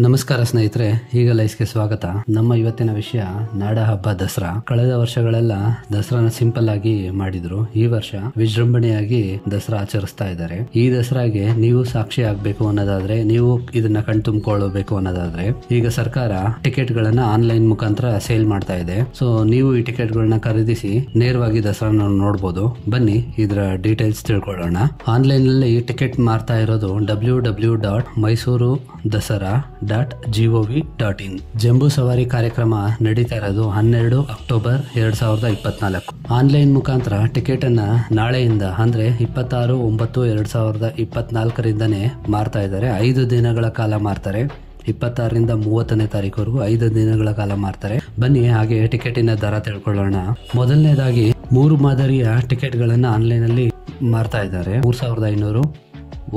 ನಮಸ್ಕಾರ ಸ್ನೇಹಿತರೆ, ಈಗ ಲೈಸ್ಗೆ ಸ್ವಾಗತ. ನಮ್ಮ ಇವತ್ತಿನ ವಿಷಯ ನಾಡ ಹಬ್ಬ ದಸರಾ. ಕಳೆದ ವರ್ಷಗಳೆಲ್ಲ ದಸರಾನ ಸಿಂಪಲ್ ಆಗಿ ಮಾಡಿದ್ರು. ಈ ವರ್ಷ ವಿಜೃಂಭಣೆಯಾಗಿ ದಸರಾ ಆಚರಿಸ್ತಾ ಇದ್ದಾರೆ. ಈ ದಸರಾಗೆ ನೀವು ಸಾಕ್ಷಿ ಆಗ್ಬೇಕು ಅನ್ನೋದಾದ್ರೆ, ನೀವು ಇದನ್ನ ಕಣ್ತುಂಬಿಕೊಳ್ಳಬೇಕು ಅನ್ನೋದಾದ್ರೆ, ಈಗ ಸರ್ಕಾರ ಟಿಕೆಟ್ ಗಳನ್ನ ಆನ್ಲೈನ್ ಮುಖಾಂತರ ಸೇಲ್ ಮಾಡ್ತಾ ಇದೆ. ಸೊ ನೀವು ಈ ಟಿಕೆಟ್ ಗಳನ್ನ ಖರೀದಿಸಿ ನೇರವಾಗಿ ದಸರಾನ ನೋಡಬಹುದು. ಬನ್ನಿ ಇದರ ಡೀಟೇಲ್ಸ್ ತಿಳ್ಕೊಳ್ಳೋಣ. ಆನ್ಲೈನ್ ನಲ್ಲಿ ಟಿಕೆಟ್ ಮಾರ್ತಾ ಇರೋದು www.mysuru.dasara.gov.in. ಜಂಬೂ ಸವಾರಿ ಕಾರ್ಯಕ್ರಮ ನಡೀತಾ ಇರೋದು 12 ಅಕ್ಟೋಬರ್ 2024. ಆನ್ಲೈನ್ ಮುಖಾಂತರ ಟಿಕೆಟ್ ಅನ್ನ ನಾಳೆಯಿಂದ ಅಂದ್ರೆ 26/9/2024 ಮಾರ್ತಾ ಇದ್ದಾರೆ. 5 ದಿನಗಳ ಕಾಲ ಮಾರ್ತಾರೆ. 26ರಿಂದ 30ನೇ ತಾರೀಕುವರೆಗೂ 5 ದಿನಗಳ ಕಾಲ ಮಾರ್ತಾರೆ. ಬನ್ನಿ ಹಾಗೆ ಟಿಕೆಟಿನ ದರ ತಿಳ್ಕೊಳ್ಳೋಣ. ಮೊದಲನೇದಾಗಿ 3 ಮಾದರಿಯ ಟಿಕೆಟ್ ಗಳನ್ನ ಆನ್ಲೈನ್ ಅಲ್ಲಿ ಮಾರ್ತಾ ಇದ್ದಾರೆ. 3500,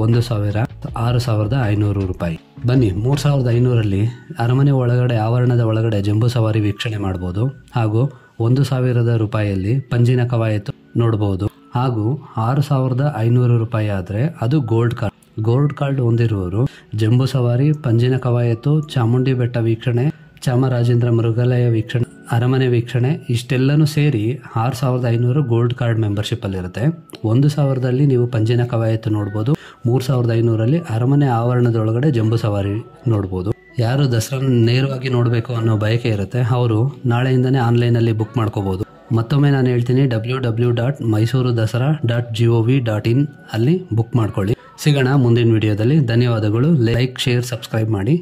1000, 6500 ರೂಪಾಯಿ. ಬನ್ನಿ 3500 ಅರಮನೆ ಒಳಗಡೆ, ಆವರಣದ ಒಳಗಡೆ ಜಂಬೂ ಸವಾರಿ ವೀಕ್ಷಣೆ ಮಾಡಬಹುದು. ಹಾಗೂ 1000 ರೂಪಾಯಿಯಲ್ಲಿ ಪಂಜಿನ ಕವಾಯತು ನೋಡಬಹುದು. ಹಾಗೂ 6500 ರೂಪಾಯಿ ಆದ್ರೆ ಅದು ಗೋಲ್ಡ್ ಕಾರ್ಡ್ ಹೊಂದಿರುವವರು ಜಂಬೂ ಸವಾರಿ, ಪಂಜಿನ ಕವಾಯತು, ಚಾಮುಂಡಿ ಬೆಟ್ಟ ವೀಕ್ಷಣೆ, ಚಾಮರಾಜೇಂದ್ರ ಮೃಗಾಲಯ ವೀಕ್ಷಣೆ, ಅರಮನೆ ವೀಕ್ಷಣೆ ಇಷ್ಟೆಲ್ಲನೂ ಸೇರಿ 6500 ಗೋಲ್ಡ್ ಕಾರ್ಡ್ ಮೆಂಬರ್ಶಿಪ್ ಅಲ್ಲಿ ಇರುತ್ತೆ. 1000 ನೀವು ಪಂಜಿನ ಕವಾಯತು ನೋಡಬಹುದು. 3500 ಅರಮನೆ ಆವರಣದೊಳಗಡೆ ಜಂಬೂ ಸವಾರಿ ನೋಡಬಹುದು. ಯಾರು ದಸರಾ ನೇರವಾಗಿ ನೋಡಬೇಕು ಅನ್ನೋ ಬಯಕೆ ಇರುತ್ತೆ ಅವರು ನಾಳೆಯಿಂದನೇ ಆನ್ಲೈನ್ ಅಲ್ಲಿ ಬುಕ್ ಮಾಡ್ಕೋಬಹುದು. ಮತ್ತೊಮ್ಮೆ ನಾನು ಹೇಳ್ತೀನಿ, www.mysurudasara.gov.in ಅಲ್ಲಿ ಬುಕ್ ಮಾಡ್ಕೊಳ್ಳಿ. ಸಿಗೋಣ ಮುಂದಿನ ವಿಡಿಯೋದಲ್ಲಿ. ಧನ್ಯವಾದಗಳು. ಲೈಕ್, ಶೇರ್, ಸಬ್ಸ್ಕ್ರೈಬ್ ಮಾಡಿ.